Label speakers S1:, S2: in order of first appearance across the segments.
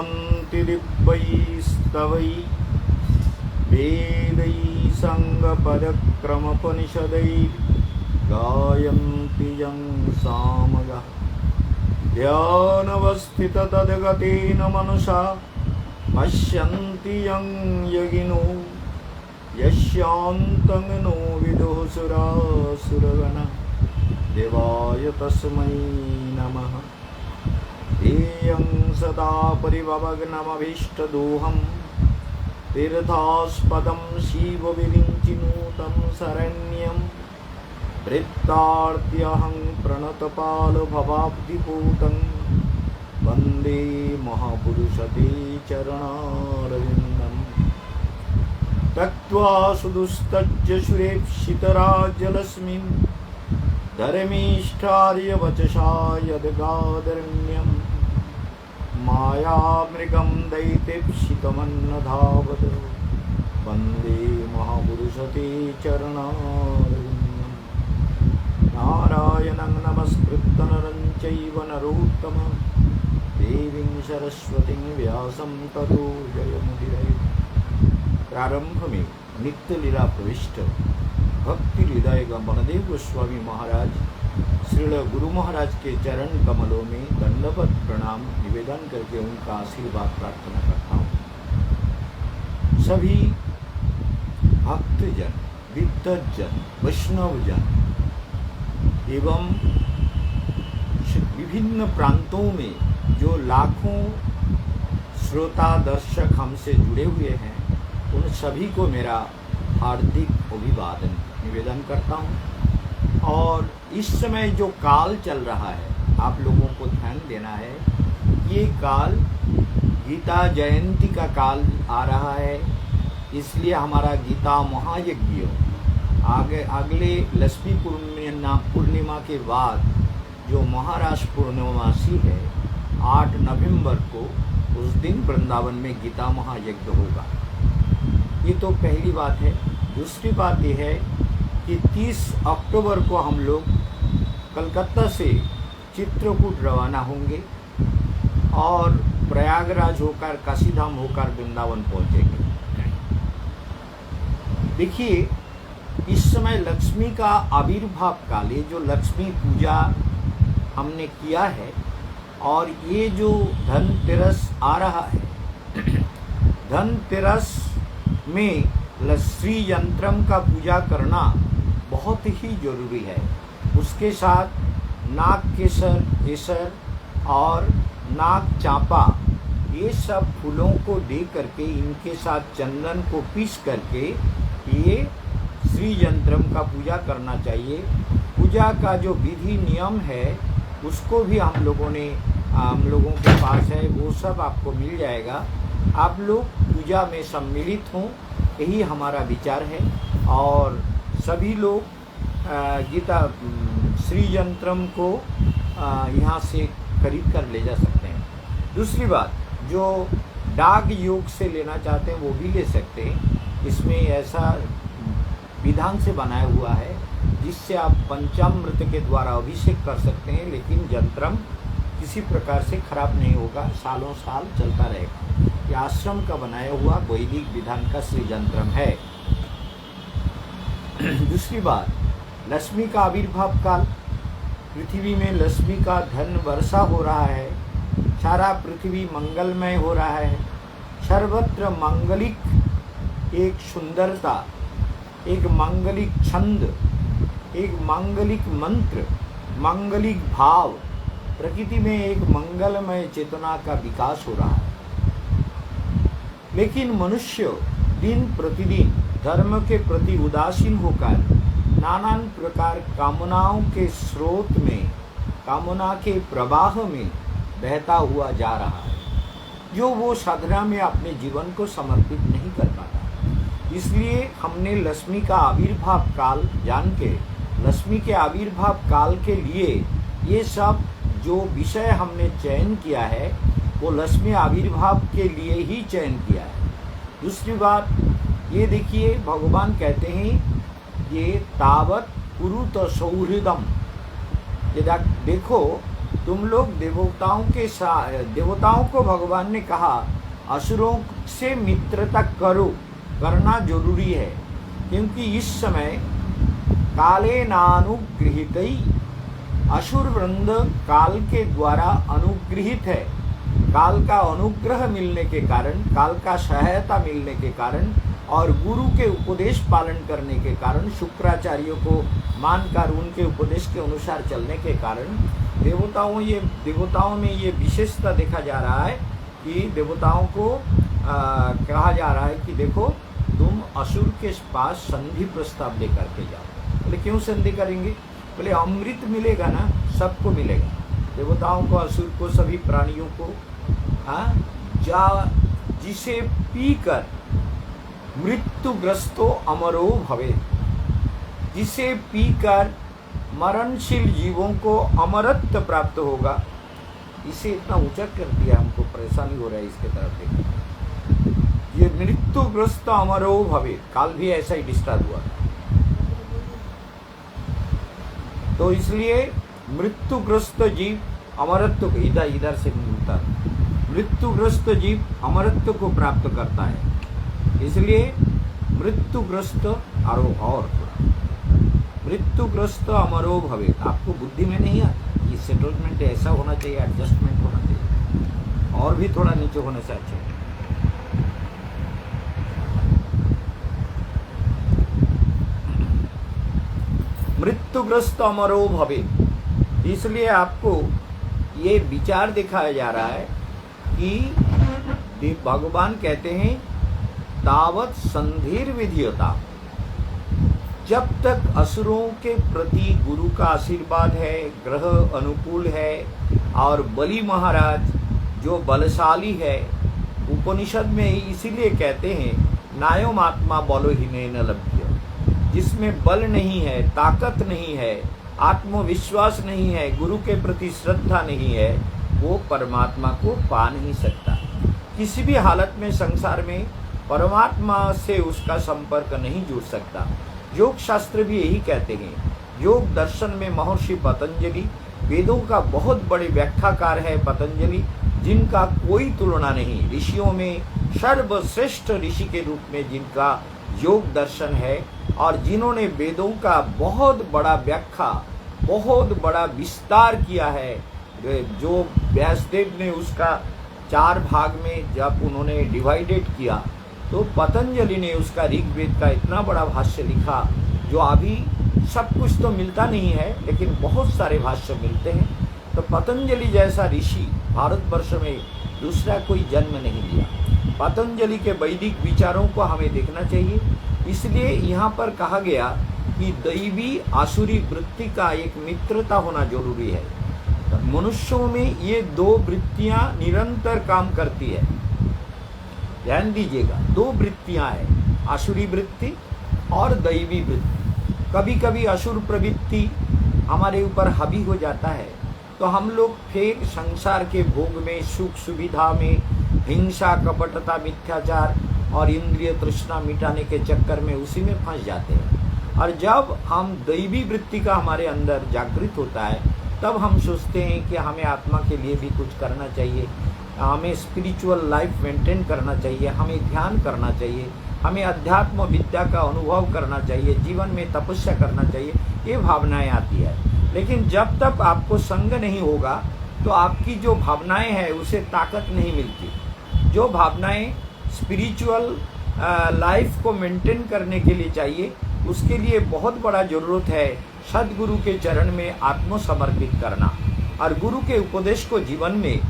S1: स्तुवन्ति दिव्यैस्तवैः वेदैः सङ्गपदक्रमोपनिषदैः गायन्ति यं सामगाः ध्यानवस्थिततद्गतेन मनसा पश्यन्ति यं योगिनो यस्यान्तं नो विदुः सुरासुरगणा देवाय तस्मै नमः। ध्येयं सदा परिभवग्नमभीष्टदोहं तीर्थास्पदं शिवविरिञ्चिनुतं शरण्यं वृत्तार्त्यहं प्रणतपालभवाब्धिपूतं वन्दे महापुरुषते चरणारविन्दम्। त्यक्त्वा सुदुस्तज्य सुरेप्सितराज्यलक्ष्मीं धर्मीष्ठार्यवचसा यद्गादरण्यं मायामृगं दैतेप्सितमन्नधावत् वन्दे महापुरुषते चरणारविन्दम्। नारायणं नमस्कृत्य नरं चैव नरोत्तमं देवीं सरस्वतीं व्यासं ततो जयमुदीरये। प्रारंभ में नित्य लीला प्रविष्ट भक्ति हृदय गणदेव गोस्वामी महाराज श्रील गुरु महाराज के चरण कमलों में दंडवत प्रणाम निवेदन करके उनका आशीर्वाद प्रार्थना करता हूँ। सभी भक्तजन, विद्वज्जन, वैष्णवजन एवं विभिन्न प्रांतों में जो लाखों श्रोता दर्शक हमसे जुड़े हुए हैं, उन सभी को मेरा हार्दिक अभिवादन निवेदन करता हूँ। और इस समय जो काल चल रहा है, आप लोगों को ध्यान देना है, ये काल गीता जयंती का काल आ रहा है। इसलिए हमारा गीता महायज्ञ अगले लक्ष्मी पूर्णिमा के बाद जो महाराष्ट्र पूर्णिमासी है 8 नवंबर को, उस दिन वृंदावन में गीता महायज्ञ होगा। ये तो पहली बात है। दूसरी बात यह है कि 30 अक्टूबर को हम लोग कलकत्ता से चित्रकूट रवाना होंगे और प्रयागराज होकर काशीधाम होकर वृंदावन पहुंचेंगे। देखिए, इस समय लक्ष्मी का आविर्भाव काल, ये जो लक्ष्मी पूजा हमने किया है और ये जो धनतेरस आ रहा है, धनतेरस में श्री यंत्रम का पूजा करना बहुत ही जरूरी है। उसके साथ नाग केसर और नाग चांपा, ये सब फूलों को दे करके इनके साथ चंदन को पीस करके ये श्री यंत्रम का पूजा करना चाहिए। पूजा का जो विधि नियम है उसको भी हम लोगों के पास है, वो सब आपको मिल जाएगा। आप लोग पूजा में सम्मिलित हों, यही हमारा विचार है। और सभी लोग गीता श्री यंत्रम को यहाँ से खरीद कर ले जा सकते हैं। दूसरी बात, जो डाक योग से लेना चाहते हैं वो भी ले सकते हैं। इसमें ऐसा विधान से बनाया हुआ है जिससे आप पंचामृत के द्वारा अभिषेक कर सकते हैं, लेकिन यंत्रम किसी प्रकार से खराब नहीं होगा, सालों साल चलता रहेगा। ये आश्रम का बनाया हुआ वैदिक विधान का श्री यंत्रम है। दूसरी बात, लक्ष्मी का आविर्भाव काल, पृथ्वी में लक्ष्मी का धन वर्षा हो रहा है, सारा पृथ्वी मंगलमय हो रहा है, सर्वत्र मांगलिक एक सुंदरता, एक मांगलिक छंद, एक मांगलिक मंत्र, मांगलिक भाव, प्रकृति में एक मंगलमय चेतना का विकास हो रहा है। लेकिन मनुष्य दिन प्रतिदिन धर्म के प्रति उदासीन होकर नाना प्रकार कामनाओं के स्रोत में, कामना के प्रवाह में बहता हुआ जा रहा है, जो वो साधना में अपने जीवन को समर्पित नहीं कर पाता। इसलिए हमने लक्ष्मी का आविर्भाव काल जान के, लक्ष्मी के आविर्भाव काल के लिए ये सब जो विषय हमने चयन किया है वो लक्ष्मी आविर्भाव के लिए ही चयन किया है। दूसरी बात ये देखिए, भगवान कहते हैं ये तावत कुरुत सौहृदम, ये देखो तुम लोग देवताओं को भगवान ने कहा असुरों से मित्रता करना जरूरी है, क्योंकि इस समय काले नानुगृहित असुर वृंद काल के द्वारा अनुगृहित है। काल का अनुग्रह मिलने के कारण, काल का सहायता मिलने के कारण और गुरु के उपदेश पालन करने के कारण, शुक्राचार्यों को मानकर उनके उपदेश के अनुसार चलने के कारण देवताओं में ये विशेषता देखा जा रहा है कि देवताओं को कहा जा रहा है कि देखो तुम असुर के पास संधि प्रस्ताव लेकर के जाओ। बोले क्यों संधि करेंगे? बोले अमृत मिलेगा ना, सबको मिलेगा, देवताओं को, असुर को, सभी प्राणियों को। जिसे पीकर मृत्युग्रस्तो अमरो भवे, जिसे पीकर मरणशील जीवों को अमरत्व प्राप्त होगा। इसे इतना ऊंचा कर दिया, हमको परेशानी हो रहा है इसके तरफ देखिए। ये मृत्युग्रस्त अमरो भवे, काल भी ऐसा ही डिस्टर्ब हुआ, तो इसलिए मृत्युग्रस्त जीव अमरत्व, इधर से मिलता, मृत्युग्रस्त जीव अमरत्व को प्राप्त करता है। इसलिए मृत्युग्रस्त और मृत्युग्रस्त अमरो भवे, आपको बुद्धि में नहीं आता, ये सेटलमेंट ऐसा होना चाहिए, एडजस्टमेंट होना चाहिए, और भी थोड़ा नीचे होने से अच्छा है। मृत्युग्रस्त अमरो भवे, इसलिए आपको ये विचार दिखाया जा रहा है कि भगवान कहते हैं तावत संधिर विधियता, जब तक असुरों के प्रति गुरु का आशीर्वाद है, ग्रह अनुकूल है और बलि महाराज जो बलशाली है, उपनिषद में इसीलिए कहते हैं नायम आत्मा बलोहीनेन लभ्य, जिसमें बल नहीं है, ताकत नहीं है, आत्मविश्वास नहीं है, गुरु के प्रति श्रद्धा नहीं है, वो परमात्मा को पा नहीं सकता। किसी भी हालत में संसार में परमात्मा से उसका संपर्क नहीं जुड़ सकता। योग शास्त्र भी यही कहते हैं। योग दर्शन में महर्षि पतंजलि, वेदों का बहुत बड़े व्याख्याकार है पतंजलि, जिनका कोई तुलना नहीं, ऋषियों में सर्वश्रेष्ठ ऋषि के रूप में जिनका योग दर्शन है, और जिन्होंने वेदों का बहुत बड़ा व्याख्या, बहुत बड़ा विस्तार किया है। जो व्यासदेव ने उसका 4 भाग में जब उन्होंने डिवाइडेड किया, तो पतंजलि ने उसका ऋग्वेद का इतना बड़ा भाष्य लिखा, जो अभी सब कुछ तो मिलता नहीं है, लेकिन बहुत सारे भाष्य मिलते हैं। तो पतंजलि जैसा ऋषि भारतवर्ष में दूसरा कोई जन्म नहीं लिया। पतंजलि के वैदिक विचारों को हमें देखना चाहिए। इसलिए यहाँ पर कहा गया कि दैवी आसुरी वृत्ति का एक मित्रता होना जरूरी है। मनुष्यों में ये 2 वृत्तियां निरंतर काम करती है। ध्यान दीजिएगा, 2 वृत्तियां हैं, आसुरी वृत्ति और दैवी वृत्ति। कभी कभी असुर प्रवृत्ति हमारे ऊपर हावी हो जाता है, तो हम लोग फिर संसार के भोग में, सुख सुविधा में, हिंसा, कपटता, मिथ्याचार और इंद्रिय तृष्णा मिटाने के चक्कर में उसी में फंस जाते हैं। और जब हम दैवी वृत्ति का हमारे अंदर जागृत होता है, तब हम सोचते हैं कि हमें आत्मा के लिए भी कुछ करना चाहिए, हमें स्पिरिचुअल लाइफ मेंटेन करना चाहिए, हमें ध्यान करना चाहिए, हमें अध्यात्म विद्या का अनुभव करना चाहिए, जीवन में तपस्या करना चाहिए, ये भावनाएं आती है। लेकिन जब तक आपको संग नहीं होगा, तो आपकी जो भावनाएं हैं उसे ताकत नहीं मिलती। जो भावनाएं स्पिरिचुअल लाइफ को मेंटेन करने के लिए चाहिए, उसके लिए बहुत बड़ा जरूरत है सदगुरु के चरण में आत्मसमर्पित करना, और गुरु के उपदेश को जीवन में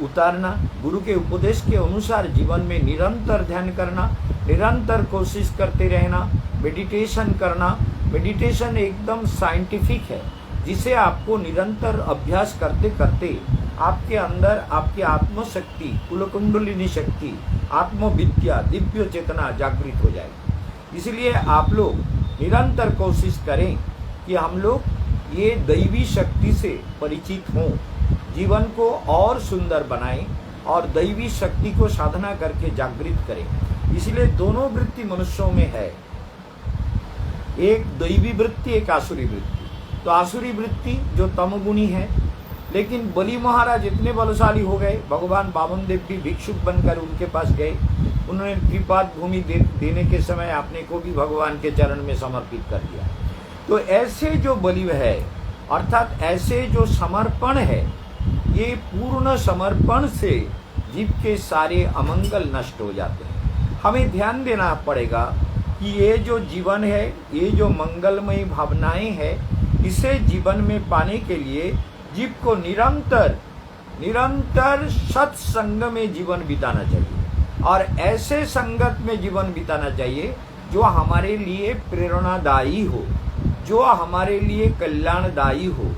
S1: उतारना, गुरु के उपदेश के अनुसार जीवन में निरंतर ध्यान करना, निरंतर कोशिश करते रहना, मेडिटेशन करना। मेडिटेशन एकदम साइंटिफिक है, जिसे आपको निरंतर अभ्यास करते करते आपके अंदर आपकी आत्मशक्ति, कुलकुंडलिनी शक्ति, आत्मविद्या, दिव्य चेतना जागृत हो जाएगी। इसलिए आप लोग निरंतर कोशिश करें कि हम लोग ये दैवी शक्ति से परिचित हों, जीवन को और सुंदर बनाएं और दैवी शक्ति को साधना करके जागृत करें। इसलिए दोनों वृत्ति मनुष्यों में है, एक दैवी वृत्ति, एक आसुरी वृत्ति। तो आसुरी वृत्ति जो तमगुणी है, लेकिन बलि महाराज इतने बलशाली हो गए, भगवान वामन देव भी भिक्षुक बनकर उनके पास गए। उन्होंने त्रिपाद भूमि देने के समय अपने को भी भगवान के चरण में समर्पित कर दिया। तो ऐसे जो बलि है, अर्थात ऐसे जो समर्पण है, ये पूर्ण समर्पण से जीव के सारे अमंगल नष्ट हो जाते हैं। हमें ध्यान देना पड़ेगा कि ये जो जीवन है, ये जो मंगलमयी भावनाएं है, इसे जीवन में पाने के लिए जीव को निरंतर सत्संग में जीवन बिताना चाहिए और ऐसे संगत में जीवन बिताना चाहिए जो हमारे लिए प्रेरणादायी हो, जो हमारे लिए कल्याणदायी हो,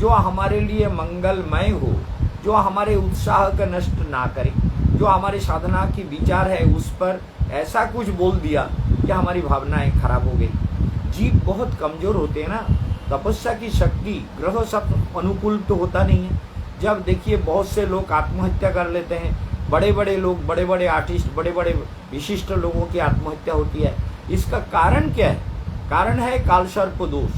S1: जो हमारे लिए मंगलमय हो, जो हमारे उत्साह का नष्ट ना करे, जो हमारे साधना की विचार है उस पर ऐसा कुछ बोल दिया कि हमारी भावनाएं खराब हो गई। जीव बहुत कमजोर होते हैं ना, तपस्या की शक्ति ग्रह सब अनुकूल तो होता नहीं है। जब देखिए बहुत से लोग आत्महत्या कर लेते हैं, बड़े बड़े लोग, बड़े बड़े आर्टिस्ट, बड़े बड़े विशिष्ट लोगों की आत्महत्या होती है। इसका कारण क्या है? कारण है कालसर्प दोष।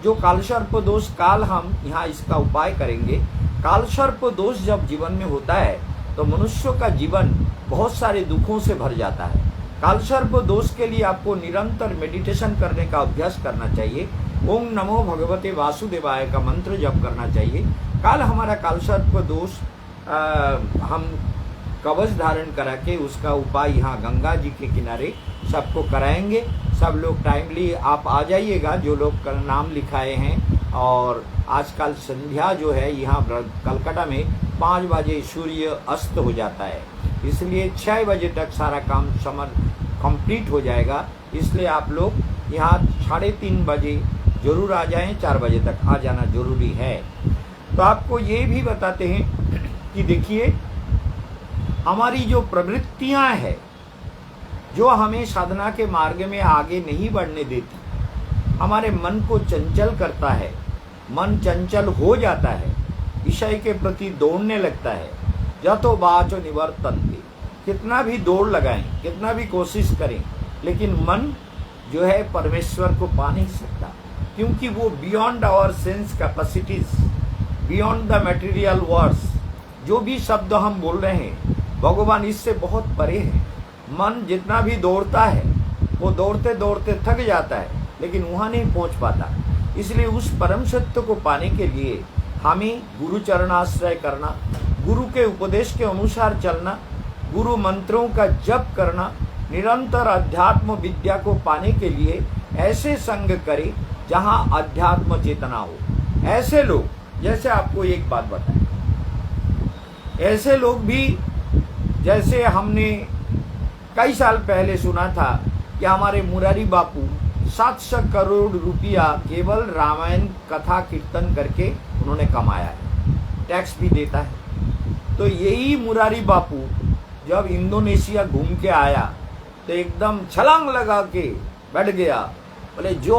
S1: जो कालसर्प दोष, काल हम यहाँ इसका उपाय करेंगे। कालसर्प दोष जब जीवन में होता है तो मनुष्यों का जीवन बहुत सारे दुखों से भर जाता है। कालसर्प दोष के लिए आपको निरंतर मेडिटेशन करने का अभ्यास करना चाहिए। ओम नमो भगवते वासुदेवाय का मंत्र जप करना चाहिए। काल हमारा कालसर्प दोष हम कवच धारण करा के उसका उपाय यहाँ गंगा जी के किनारे सबको कराएंगे। सब लोग टाइमली आप आ जाइएगा, जो लोग कल नाम लिखाए हैं। और आजकल संध्या जो है यहाँ कलकत्ता में 5 बजे सूर्य अस्त हो जाता है, इसलिए 6 बजे तक सारा काम कंप्लीट हो जाएगा। इसलिए आप लोग यहाँ 3:30 बजे जरूर आ जाएं, 4 बजे तक आ जाना जरूरी है। तो आपको ये भी बताते हैं कि देखिए हमारी जो प्रवृत्तियां हैं, जो हमें साधना के मार्ग में आगे नहीं बढ़ने देती, हमारे मन को चंचल करता है, मन चंचल हो जाता है, विषय के प्रति दौड़ने लगता है। जतो बाचो निवर्तन्ते, कितना भी दौड़ लगाएं, कितना भी कोशिश करें, लेकिन मन जो है परमेश्वर को पा नहीं सकता, क्योंकि वो beyond our sense capacities, beyond the material words, जो भी शब्द हम बोल रहे हैं भगवान इससे बहुत परे है। मन जितना भी दौड़ता है वो दौड़ते दौड़ते थक जाता है, लेकिन वहाँ नहीं पहुँच पाता। इसलिए उस परम सत्य को पाने के लिए हमें गुरु चरणाश्रय करना, गुरु के उपदेश के अनुसार चलना, गुरु मंत्रों का जप करना, निरंतर अध्यात्म विद्या को पाने के लिए ऐसे संग करें जहाँ अध्यात्म चेतना हो। ऐसे लोग, जैसे आपको एक बात बताएं, ऐसे लोग भी, जैसे हमने कई साल पहले सुना था कि हमारे मुरारी बापू 700 करोड़ रुपया केवल रामायण कथा कीर्तन करके उन्होंने कमाया है, टैक्स भी देता है। तो यही मुरारी बापू जब इंडोनेशिया घूम के आया तो एकदम छलांग लगा के बैठ गया, बोले जो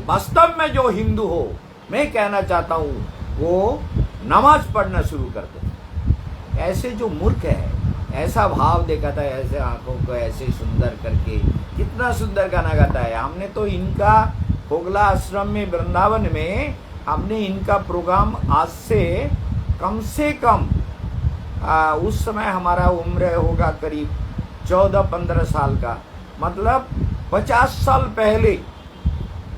S1: वास्तव में जो हिंदू हो, मैं कहना चाहता हूँ वो नमाज पढ़ना शुरू कर दे। ऐसे जो मूर्ख है, ऐसा भाव दिखाता है, ऐसे आंखों को ऐसे सुंदर करके, कितना सुंदर गाना गाता है। हमने तो इनका होगला आश्रम में, वृंदावन में हमने इनका प्रोग्राम आज से कम उस समय हमारा उम्र होगा करीब 14-15 साल का, मतलब 50 साल पहले,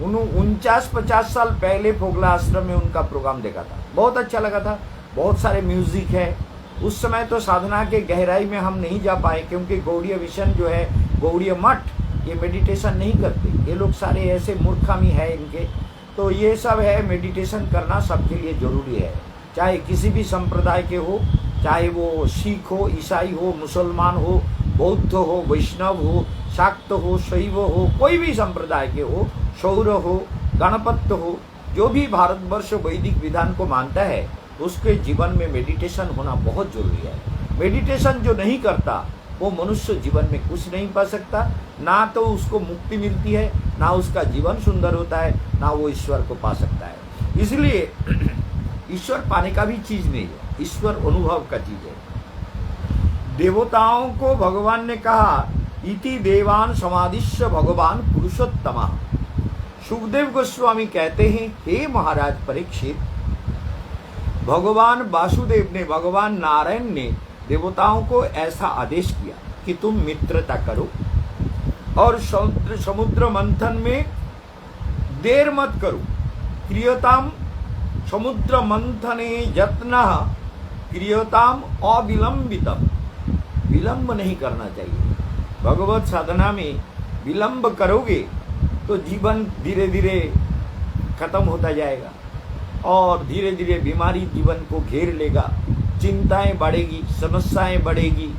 S1: 49-50 साल पहले फोगला आश्रम में उनका प्रोग्राम देखा था। बहुत अच्छा लगा था, बहुत सारे म्यूजिक है। उस समय तो साधना के गहराई में हम नहीं जा पाए, क्योंकि गौड़ीय विशन जो है, गौड़ीय मठ, ये मेडिटेशन नहीं करते। ये लोग सारे ऐसे मूर्खामी है इनके। तो ये सब है, मेडिटेशन करना सबके लिए जरूरी है, चाहे किसी भी संप्रदाय के हो, चाहे वो सिख हो, ईसाई हो, मुसलमान हो, बौद्ध हो, वैष्णव हो, शाक्त हो, शैव हो, कोई भी संप्रदाय के हो, सौर हो, गणपत हो, जो भी भारतवर्ष वैदिक विधान को मानता है, उसके जीवन में मेडिटेशन होना बहुत जरूरी है। मेडिटेशन जो नहीं करता वो मनुष्य जीवन में कुछ नहीं पा सकता, ना तो उसको मुक्ति मिलती है, ना उसका जीवन सुंदर होता है, ना वो ईश्वर को पा सकता है। इसलिए ईश्वर पाने का भी चीज नहीं है, ईश्वर अनुभव का चीज है। देवताओं को भगवान ने कहा, इति देवान समादिश्य भगवान पुरुषोत्तमा। सुखदेव गोस्वामी कहते हैं, हे महाराज परीक्षित, भगवान वासुदेव ने, भगवान नारायण ने देवताओं को ऐसा आदेश किया कि तुम मित्रता करो और समुद्र मंथन में देर मत करो। क्रियताम समुद्र मंथने यत्नः क्रियताम अविलंबितम, विलंब नहीं करना चाहिए। भगवत साधना में विलंब करोगे तो जीवन धीरे धीरे खत्म होता जाएगा और धीरे धीरे बीमारी जीवन को घेर लेगा, चिंताएं बढ़ेगी, समस्याएं बढ़ेगी।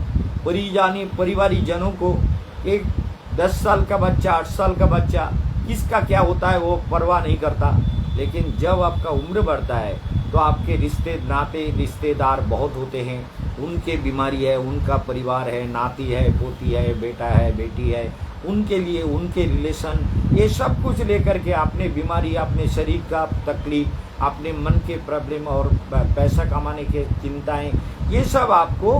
S1: परिवारी जनों को एक 10 साल का बच्चा, 8 साल का बच्चा किसका क्या होता है वो परवाह नहीं करता, लेकिन जब आपका उम्र बढ़ता है तो आपके रिश्तेदार बहुत होते हैं, उनके बीमारी है, उनका परिवार है, नाती है, पोती है, बेटा है, बेटी है, उनके लिए उनके रिलेशन, ये सब कुछ लेकर के आपने बीमारी, अपने शरीर का तकलीफ, अपने मन के प्रॉब्लम और पैसा कमाने के चिंताएं, ये सब आपको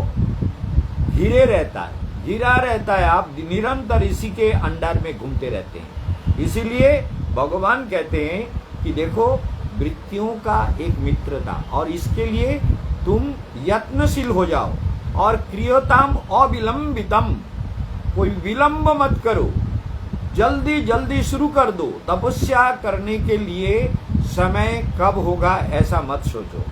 S1: घिरे रहता है। आप निरंतर इसी के अंडर में घूमते रहते हैं। इसीलिए भगवान कहते हैं कि देखो वृत्तियों का एक मित्रता, और इसके लिए तुम यत्नशील हो जाओ और क्रियताम अविलंबितम, कोई विलंब मत करो, जल्दी जल्दी शुरू कर दो। तपस्या करने के लिए समय कब होगा ऐसा मत सोचो।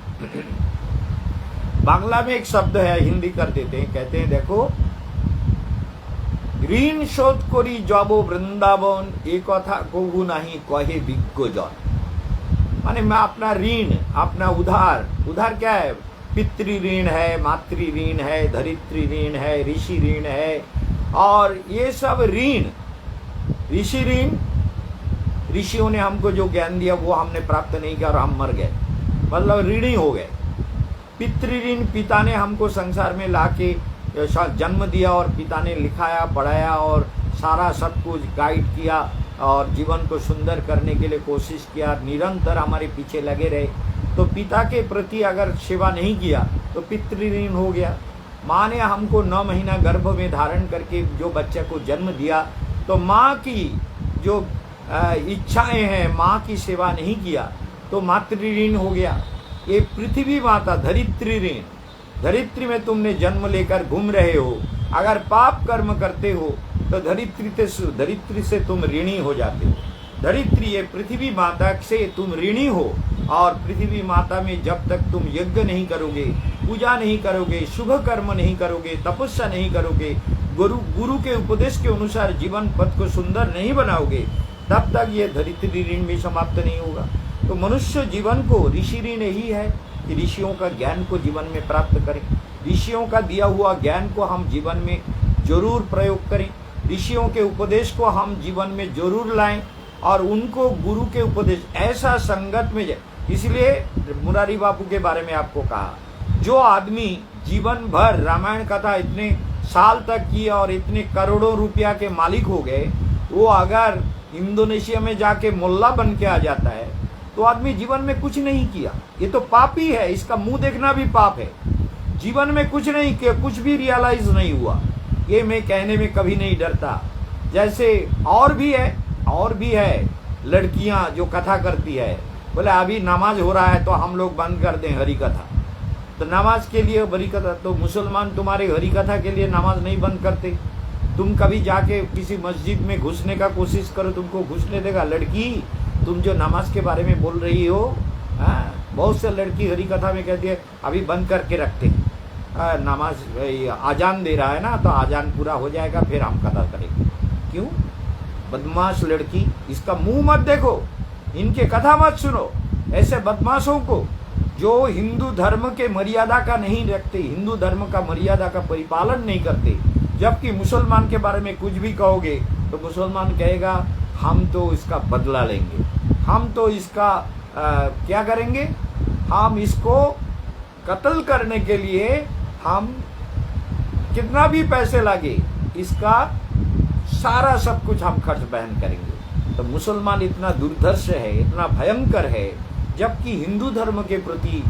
S1: बांग्ला में एक शब्द है, हिंदी कर देते हैं, कहते हैं देखो ঋণ শোধ করি যাব वृंदावन एक कथा कहू नहीं कहे विज्ञजन। माने मैं अपना ऋण, अपना उधार क्या है? पितृ ऋण है, मातृ ऋण है, धरित्री ऋण है, ऋषि ऋण है, और ये सब ऋण, ऋषि ऋण, ऋषियों ने हमको जो ज्ञान दिया वो हमने प्राप्त नहीं किया और हम मर गए, मतलब ऋणी हो गए। पितृ ऋण, पिता ने हमको संसार में लाके जन्म दिया और पिता ने लिखाया, पढ़ाया और सारा सब कुछ गाइड किया और जीवन को सुंदर करने के लिए कोशिश किया, निरंतर हमारे पीछे लगे रहे। तो पिता के प्रति अगर सेवा नहीं किया तो पितृ हो गया। माँ ने हमको 9 महीना गर्भ में धारण करके जो बच्चे को जन्म दिया, तो माँ की जो इच्छाएं हैं, माँ की सेवा नहीं किया तो मातृ हो गया। ये पृथ्वी माता धरित्री ऋण, धरित्री में तुमने जन्म लेकर घूम रहे हो, अगर पाप कर्म करते हो तो धरित्री से तुम ऋणी हो जाते हो। धरित्री ये पृथ्वी माता से तुम ऋणी हो, और पृथ्वी माता में जब तक तुम यज्ञ नहीं करोगे, पूजा नहीं करोगे, शुभ कर्म नहीं करोगे, तपस्या नहीं करोगे, गुरु के उपदेश के अनुसार जीवन पथ को सुंदर नहीं बनाओगे, तब तक ये धरित्री ऋण भी समाप्त नहीं होगा। तो मनुष्य जीवन को ऋषि ऋण यही है कि ऋषियों का ज्ञान को जीवन में प्राप्त करें, ऋषियों का दिया हुआ ज्ञान को हम जीवन में जरूर प्रयोग करें, ऋषियों के उपदेश को हम जीवन में जरूर लाएं और उनको गुरु के उपदेश ऐसा संगत में जाए। इसलिए मुरारी बापू के बारे में आपको कहा, जो आदमी जीवन भर रामायण कथा इतने साल तक किया और इतने करोड़ों रुपया के मालिक हो गए, वो अगर इंडोनेशिया में जाके मुल्ला बन के आ जाता है तो आदमी जीवन में कुछ नहीं किया, ये तो पाप ही है, इसका मुंह देखना भी पाप है। जीवन में कुछ नहीं किया, कुछ भी रियलाइज नहीं हुआ, ये मैं कहने में कभी नहीं डरता। जैसे और भी है लड़कियां जो कथा करती है, बोले अभी नमाज हो रहा है तो हम लोग बंद कर दें हरी कथा। तो नमाज के लिए हरी कथा, तो मुसलमान तुम्हारे हरी कथा के लिए नमाज नहीं बंद करते। तुम कभी जाके किसी मस्जिद में घुसने का कोशिश करो, तुमको घुसने देगा? लड़की, तुम जो नमाज के बारे में बोल रही हो, बहुत से लड़की हरी कथा में कहती है अभी बंद करके रखते हैं, नमाज आजान दे रहा है ना, तो आजान पूरा हो जाएगा फिर हम कथा करेंगे। क्यों? बदमाश लड़की, इसका मुंह मत देखो, इनके कथा मत सुनो। ऐसे बदमाशों को जो हिंदू धर्म के मर्यादा का नहीं रखते, हिंदू धर्म का मर्यादा का परिपालन नहीं करते, जबकि मुसलमान के बारे में कुछ भी कहोगे तो मुसलमान कहेगा हम तो इसका बदला लेंगे, हम तो इसका क्या करेंगे, हम इसको कत्ल करने के लिए हम कितना भी पैसे लगे, इसका सारा सब कुछ हम खर्च बहन करेंगे। तो मुसलमान इतना दुर्धर्ष है, इतना भयंकर है, जबकि हिंदू धर्म के प्रति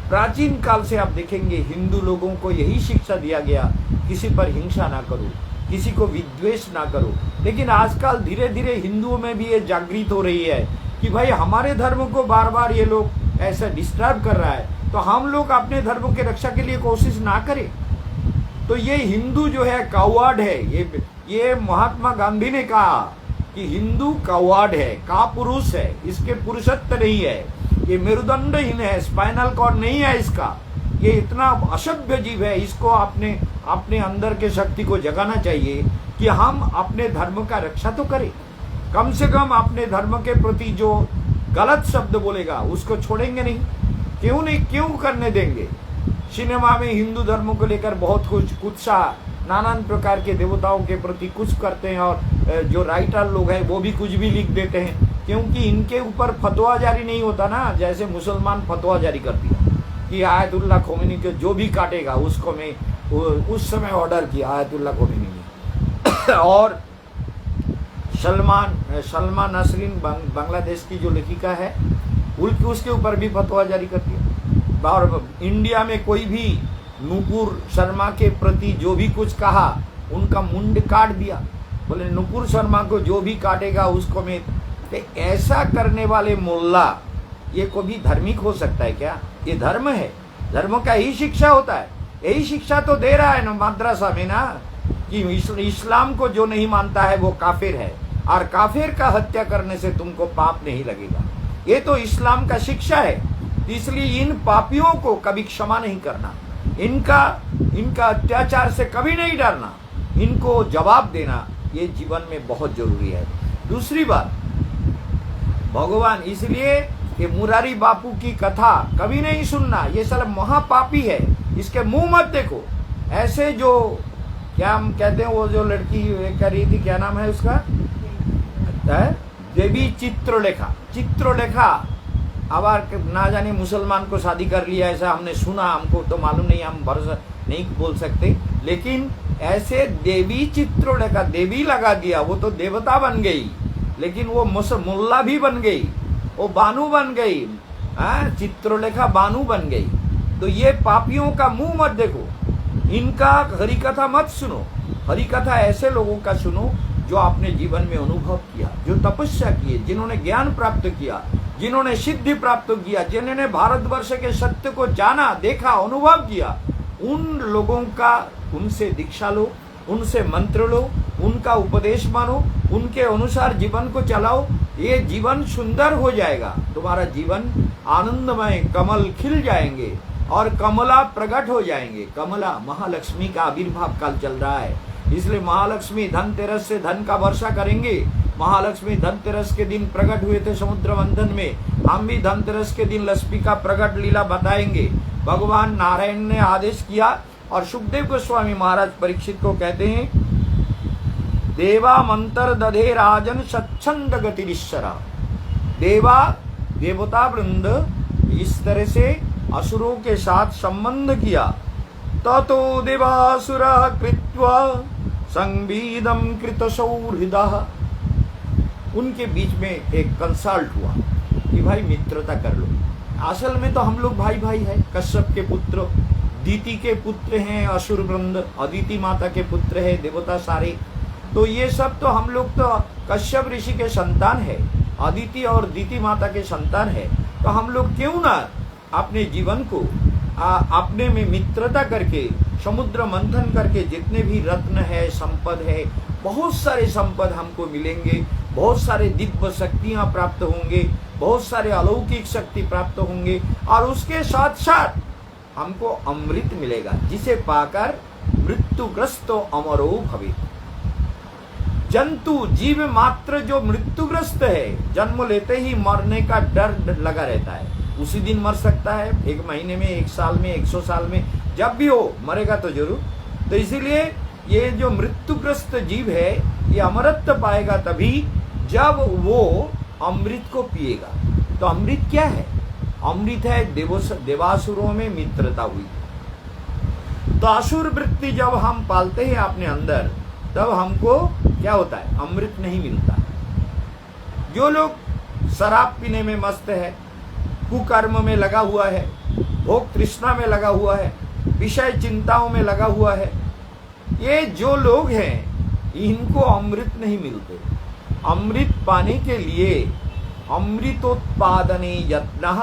S1: प्राचीन काल से आप देखेंगे हिंदू लोगों को यही शिक्षा दिया गया, किसी पर हिंसा ना करो, किसी को विद्वेष ना करो। लेकिन आजकल धीरे धीरे हिंदुओं में भी ये जागृत हो रही है कि भाई हमारे धर्म को बार बार ये लोग ऐसा डिस्टर्ब कर रहा है, तो हम लोग अपने धर्म की रक्षा के लिए कोशिश ना करें। तो ये हिंदू जो है कावर्ड है। ये महात्मा गांधी ने कहा कि हिंदू कावर्ड है, कापुरुष है, इसके पुरुषत्व नहीं है, ये मेरुदंडहीन है, स्पाइनल कॉर्ड नहीं है इसका, ये इतना असभ्य जीव है। इसको अपने अंदर के शक्ति को जगाना चाहिए कि हम अपने धर्म का रक्षा तो करें। कम से कम अपने धर्म के प्रति जो गलत शब्द बोलेगा उसको छोड़ेंगे नहीं। क्यों नहीं, क्यों करने देंगे। सिनेमा में हिंदू धर्म को लेकर बहुत कुछ सा नानान प्रकार के देवताओं के प्रति कुछ करते हैं, और जो राइटर लोग हैं वो भी कुछ भी लिख देते हैं, क्योंकि इनके ऊपर फतवा जारी नहीं होता ना। जैसे मुसलमान फतवा जारी कर दिया कि आयतुल्लाह खोमेनी को जो भी काटेगा उसको मैं उस समय ऑर्डर किया आयतुल्लाह खोमेनी ने। और सलमा नसरीन बांग्लादेश की जो लेखिका है उसके ऊपर भी फतवा जारी कर दिया। और इंडिया में कोई भी नुपुर शर्मा के प्रति जो भी कुछ कहा उनका मुंड काट दिया। बोले नुपुर शर्मा को जो भी काटेगा उसको मैं। तो ऐसा करने वाले मोल्ला ये को भी धार्मिक हो सकता है क्या? ये धर्म है, धर्म का ही शिक्षा होता है। यही शिक्षा तो दे रहा है ना मद्रसा में ना, कि इस्लाम को जो नहीं मानता है वो काफिर है, और काफिर का हत्या करने से तुमको पाप नहीं लगेगा। ये तो इस्लाम का शिक्षा है। इसलिए इन पापियों को कभी क्षमा नहीं करना, इनका अत्याचार से कभी नहीं डरना, इनको जवाब देना ये जीवन में बहुत जरूरी है। दूसरी बात, भगवान इसलिए कि मुरारी बापू की कथा कभी नहीं सुनना, ये साला महापापी है, इसके मुंह मत देखो। ऐसे जो क्या हम कहते हैं, वो जो लड़की कर रही थी, क्या नाम है उसका, देवी चित्रलेखा अब ना जाने मुसलमान को शादी कर लिया, ऐसा हमने सुना, हमको तो मालूम नहीं, हम भरोसा नहीं बोल सकते। लेकिन ऐसे देवी चित्रलेखा, देवी लगा दिया, वो तो देवता बन गई, लेकिन वो मुल्ला भी बन गई, वो बानू बन गई, चित्रलेखा बानू बन गई। तो ये पापियों का मुंह मत देखो, इनका हरि कथा मत सुनो। हरि कथा ऐसे लोगों का सुनो जो आपने जीवन में अनुभव किया, जो तपस्या किए, जिन्होंने ज्ञान प्राप्त किया, जिन्होंने सिद्धि प्राप्त किया, जिन्होंने भारतवर्ष के सत्य को जाना, देखा, अनुभव किया, उन लोगों का, उनसे दीक्षा लो, उनसे मंत्र लो, उनका उपदेश मानो, उनके अनुसार जीवन को चलाओ। ये जीवन सुंदर हो जाएगा, तुम्हारा जीवन आनंदमय, कमल खिल जाएंगे और कमला प्रकट हो जाएंगे। कमला महालक्ष्मी का आविर्भाव काल चल रहा है, इसलिए महालक्ष्मी धनतेरस से धन का वर्षा करेंगे। महालक्ष्मी धनतेरस के दिन प्रकट हुए थे समुद्र मंथन में, हम भी धनतेरस के दिन लक्ष्मी का प्रकट लीला बताएंगे। भगवान नारायण ने आदेश किया, और सुखदेव गोस्वामी महाराज परीक्षित को कहते हैं, देवा मंत्र दधे राजन सच्छंद गतिरीश्वरा। देवता वृंद इस तरह से असुरों के साथ संबंध किया। ततो देवासुरा कृत्वा संवीदम कृत सौहृदः। उनके बीच में एक कंसल्ट हुआ कि भाई मित्रता कर लो। असल में तो हम लोग भाई भाई है, कश्यप के पुत्र, दीति के पुत्र हैं असुर वृंद, अदिति माता के पुत्र है देवता सारे। तो ये सब तो हम लोग तो कश्यप ऋषि के संतान है, अदिति और दीति माता के संतान है। तो हम लोग क्यों ना अपने जीवन को अपने में मित्रता करके, समुद्र मंथन करके, जितने भी रत्न है, संपद है, बहुत सारे संपद हमको मिलेंगे, बहुत सारे दिव्य शक्तियां प्राप्त होंगे, बहुत सारे अलौकिक शक्ति प्राप्त होंगे, और उसके साथ साथ हमको अमृत मिलेगा, जिसे पाकर मृत्युग्रस्त अमरो भवित। जंतु जीव मात्र जो मृत्युग्रस्त है, जन्म लेते ही मरने का डर लगा रहता है, उसी दिन मर सकता है, 1 महीने में, 1 साल में, 100 साल में, जब भी हो मरेगा तो जरूर। तो इसीलिए ये जो मृत्युग्रस्त जीव है ये अमरत्व पाएगा तभी जब वो अमृत को पिएगा। तो अमृत क्या है? अमृत है देवासुरों में मित्रता हुई। तो असुर वृत्ति जब हम पालते हैं अपने अंदर, तब हमको क्या होता है? अमृत नहीं मिलता। जो लोग शराब पीने में मस्त है, कुकर्म में लगा हुआ है, भोग तृष्णा में लगा हुआ है, विषय चिंताओं में लगा हुआ है, ये जो लोग हैं इनको अमृत नहीं मिलते। अमृत पाने के लिए अमृतोत्पादने यत्नः,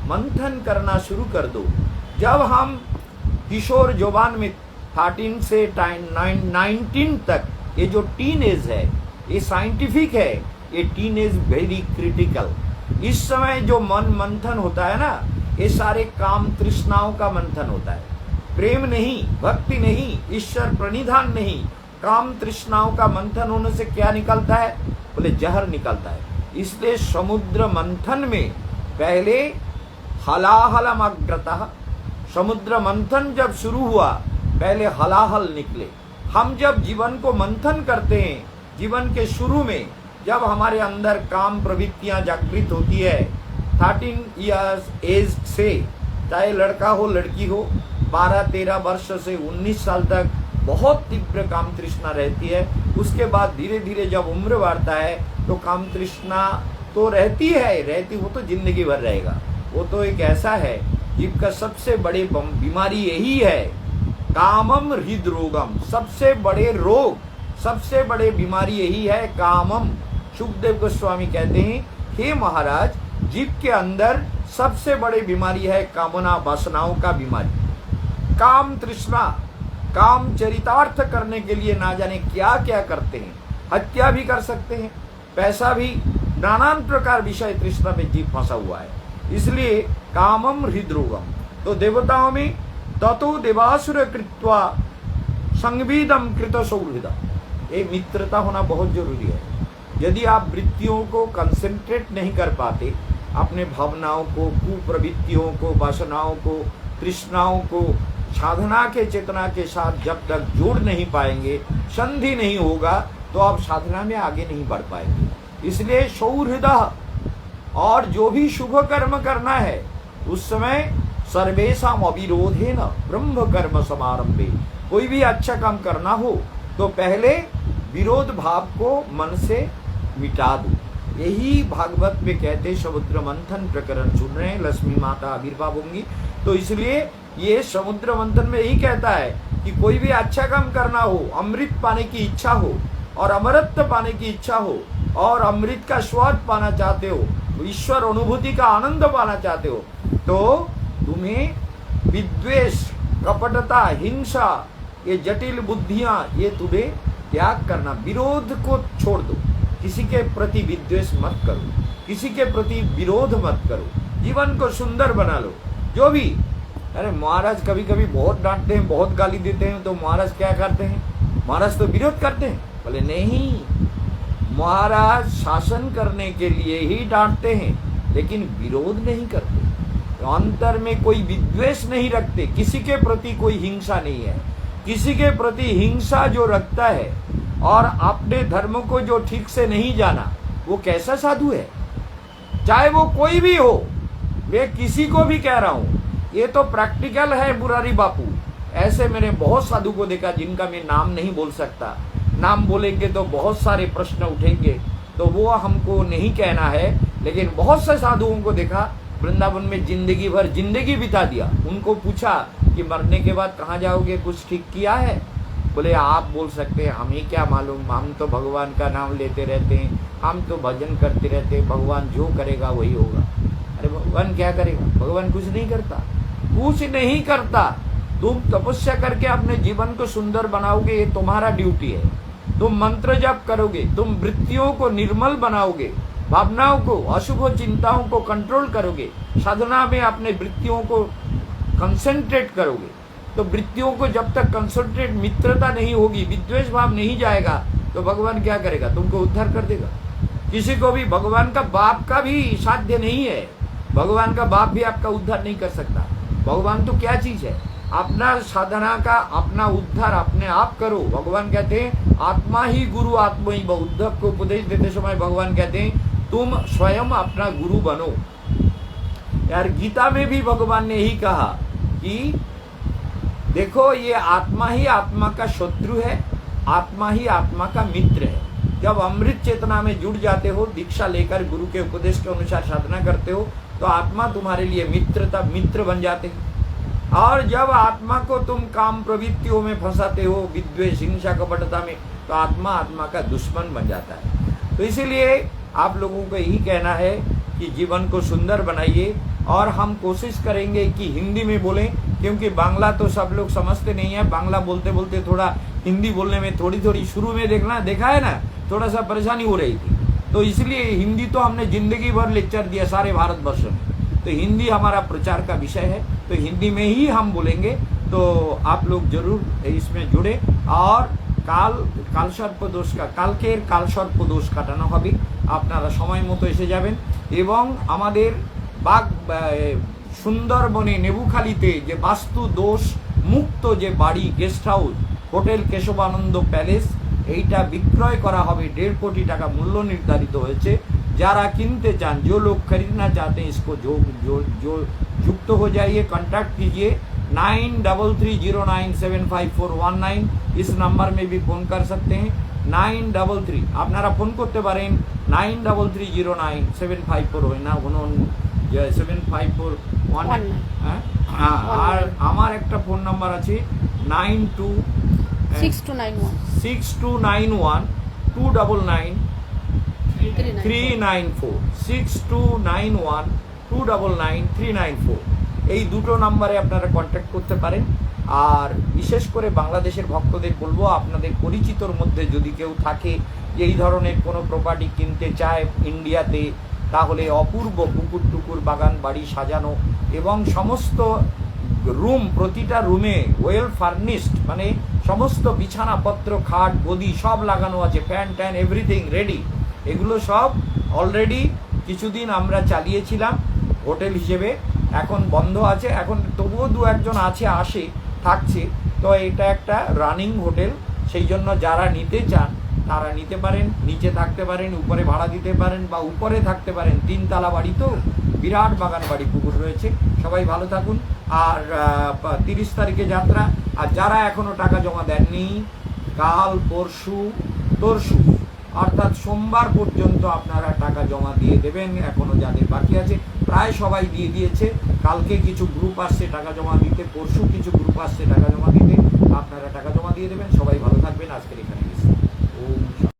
S1: मंथन करना शुरू कर दो। जब हम किशोर जवान में 13 से 19 तक, ये जो टीन एज है, ये साइंटिफिक है, ये टीन एज वेरी क्रिटिकल। इस समय जो मन मंथन होता है ना, ये सारे काम तृष्णाओं का मंथन होता है। प्रेम नहीं, भक्ति नहीं, ईश्वर प्रणिधान नहीं, काम तृष्णाओं का मंथन होने से क्या निकलता है? बोले जहर निकलता है। इसलिए समुद्र मंथन में पहले हलाहलमग्रतः, समुद्र मंथन जब शुरू हुआ पहले हलाहल निकले। हम जब जीवन को मंथन करते हैं, जीवन के शुरू में जब हमारे अंदर काम प्रवृत्तियां जागृत होती है, 13 इयर्स एज से, चाहे लड़का हो लड़की हो, 12-13 वर्ष से 19 साल तक बहुत तीव्र काम तृष्णा रहती है। उसके बाद धीरे धीरे जब उम्र बढ़ता है तो काम तृष्णा तो रहती वो तो जिंदगी भर रहेगा। वो तो एक ऐसा है जिसका सबसे बड़ी बीमारी यही है, कामम हृदरोगम। सबसे बड़े रोग, सबसे बड़े बीमारी यही है, कामम। सुखदेव गोस्वामी कहते हैं, हे महाराज, जीव के अंदर सबसे बड़ी बीमारी है कामना वासनाओं का बीमारी। काम तृष्णा, काम चरितार्थ करने के लिए ना जाने क्या क्या करते हैं। हत्या भी कर सकते हैं, पैसा भी, नाना प्रकार विषय तृष्णा में जीव फंसा हुआ है। इसलिए कामम हृदरोगम। तो देवताओं में ततो देवासुर कृत्वा संविदम कृत सौहृदा, ये मित्रता होना बहुत जरूरी है। यदि आप वृत्तियों को कंसंट्रेट नहीं कर पाते, अपने भावनाओं को, कुप्रवृत्तियों को, वासनाओं को, तृष्णाओं को साधना के चेतना के साथ जब तक जोड़ नहीं पाएंगे, संधि नहीं होगा, तो आप साधना में आगे नहीं बढ़ पाएंगे। इसलिए सौहृदा, और जो भी शुभ कर्म करना है उस समय सर्वेशम अविरोधेन ब्रह्म कर्म समारंभे, कोई भी अच्छा काम करना हो तो पहले विरोध भाव को मन से मिटा दो। यही भागवत में कहते, समुद्र मंथन प्रकरण सुन रहे हैं, लक्ष्मी माता आविर्भाव होंगी। तो इसलिए ये समुद्र मंथन में यही कहता है कि कोई भी अच्छा काम करना हो, अमृत पाने की इच्छा हो और अमरत्व पाने की इच्छा हो और अमृत का स्वाद पाना चाहते हो, ईश्वर अनुभूति का आनंद पाना चाहते हो, तो तुम्हें विद्वेष, कपटता, हिंसा, ये जटिल बुद्धियां, ये तुम्हें त्याग करना, विरोध को छोड़ दो। किसी के प्रति विद्वेष मत करो, किसी के प्रति विरोध मत करो, जीवन को सुंदर बना लो। जो भी, अरे महाराज कभी कभी बहुत डांटते हैं, बहुत गाली देते हैं, तो महाराज क्या करते हैं? महाराज तो विरोध करते हैं। बोले नहीं, महाराज शासन करने के लिए ही डांटते हैं, लेकिन विरोध नहीं करते। तो अंतर में कोई विद्वेष नहीं रखते, किसी के प्रति कोई हिंसा नहीं है। किसी के प्रति हिंसा जो रखता है और अपने धर्म को जो ठीक से नहीं जाना, वो कैसा साधु है? चाहे वो कोई भी हो, मैं किसी को भी कह रहा हूं, ये तो प्रैक्टिकल है। मुरारी बापू, ऐसे मैंने बहुत साधु को देखा जिनका मैं नाम नहीं बोल सकता। नाम बोलेंगे तो बहुत सारे प्रश्न उठेंगे, तो वो हमको नहीं कहना है। लेकिन बहुत से साधुओं को देखा, वृंदावन में जिंदगी भर जिंदगी बिता दिया। उनको पूछा कि मरने के बाद कहाँ जाओगे, कुछ ठीक किया है? बोले आप बोल सकते हैं, हमें क्या मालूम, हम तो भगवान का नाम लेते रहते हैं, हम तो भजन करते रहते हैं, भगवान जो करेगा वही होगा। अरे भगवान क्या करेगा? भगवान कुछ नहीं करता, कुछ नहीं करता। तुम तपस्या करके अपने जीवन को सुंदर बनाओगे, ये तुम्हारा ड्यूटी है। तुम मंत्र जप करोगे, तुम वृत्तियों को निर्मल बनाओगे, भावनाओं को, अशुभ चिंताओं को कंट्रोल करोगे, साधना में अपने वृत्तियों को कंसंट्रेट करोगे। तो वृत्तियों को जब तक कंसंट्रेट, मित्रता नहीं होगी, विद्वेष भाव नहीं जाएगा, तो भगवान क्या करेगा? तुमको उद्धार कर देगा। किसी को भी भगवान का बाप का भी साध्य नहीं है, भगवान का बाप भी आपका उद्धार नहीं कर सकता। भगवान तो क्या चीज है? अपना साधना का अपना उद्धार अपने आप करो। भगवान कहते हैं आत्मा ही गुरु आत्मा ही। उद्धव को उपदेश देते समय भगवान कहते हैं तुम स्वयं अपना गुरु बनो। यार गीता में भी भगवान ने यही कहा कि देखो ये आत्मा ही आत्मा का शत्रु है, आत्मा ही आत्मा का मित्र है। जब अमृत चेतना में जुड़ जाते हो, दीक्षा लेकर गुरु के उपदेश के अनुसार साधना करते हो, तो आत्मा तुम्हारे लिए मित्र बन जाते हैं। और जब आत्मा को तुम काम प्रवृत्तियों में फंसाते हो, विद्वेष, हिंसा, कपटता में, तो आत्मा आत्मा का दुश्मन बन जाता है। तो इसीलिए आप लोगों को यही कहना है कि जीवन को सुंदर बनाइए, और हम कोशिश करेंगे कि हिंदी में बोलें, क्योंकि बांग्ला तो सब लोग समझते नहीं है। बांग्ला बोलते बोलते थोड़ा हिंदी बोलने में थोड़ी शुरू में देखा है ना, थोड़ा सा परेशानी हो रही थी। तो इसलिए हिंदी तो हमने जिंदगी भर लेक्चर दिया सारे भारतवर्ष में, तो हिंदी हमारा प्रचार का विषय है, तो हिंदी में ही हम बोलेंगे। तो आप लोग जरूर इसमें जुड़े। और কালসর্পদোষ কালকের কালসর্পদোষ কাটানো হবে, আপনারা সময় মতো এসে যাবেন। এবং আমাদের সুন্দরবনে নেবুখালীতে যে বাস্তু দোষ মুক্ত যে বাড়ি guest house hotel Keshavananda palace, এইটা বিক্রয় করা হবে 1.5 কোটি টাকা মূল্য নির্ধারিত হয়েছে। যারা কিনতে চান, जो लोग खरीदना चाहते हैं इसको जो युक्त हो जाइए, कॉन्टैक्ट कीजिए 9330975419। इस नंबर में भी फोन कर सकते हैं। 933 আপনারা ফোন করতে পারেন 93097541 আর আমার একটা ফোন নাম্বার আছে 6291 299 394 6291 299 394। এই দুটো নাম্বারে আপনারা কন্ট্যাক্ট করতে পারেন। আর বিশেষ করে বাংলাদেশের ভক্তদের বলবো, আপনাদের পরিচিতর মধ্যে যদি কেউ থাকে এই ধরনের কোনো প্রপার্টি কিনতে চায় ইন্ডিয়াতে, তাহলে অপূর্ব পুকুর টুকুর বাগান বাড়ি সাজানো এবং সমস্ত রুম, প্রতিটা রুমে ওয়েল ফার্নিশড, মানে সমস্ত বিছানাপত্র খাট গদি সব লাগানো আছে, ফ্যান ট্যান এভরিথিং রেডি। এগুলো সব অলরেডি কিছুদিন আমরা চালিয়েছিলাম হোটেল হিসেবে, এখন বন্ধ আছে। এখন তবুও 2-1 আসে থাকছে। তো এটা একটা রানিং হোটেল, সেই জন্য যারা নিতে চান তারা নিতে পারেন, নিচে থাকতে পারেন, উপরে ভাড়া দিতে পারেন বা উপরে থাকতে পারেন। 3 তলা বাড়ি, তো বিরাট বাগান বাড়ি, পুকুর রয়েছে। সবাই ভালো থাকুন। আর 30 তারিখে যাত্রা। আর যারা এখনো টাকা জমা দেননি, কাল পরশু অর্থাৎ সোমবার পর্যন্ত আপনারা টাকা জমা দিয়ে দেবেন। এখনো যাদের বাকি আছে প্রায় সবাই দিয়ে দিয়েছে। কালকে কিছু গ্রুপ আসছে টাকা জমা দিতে, পরশু কিছু গ্রুপ আসছে টাকা জমা দিতে। আপনারা টাকা জমা দিয়ে দেবেন। সবাই ভালো থাকবেন। আজকের এখানে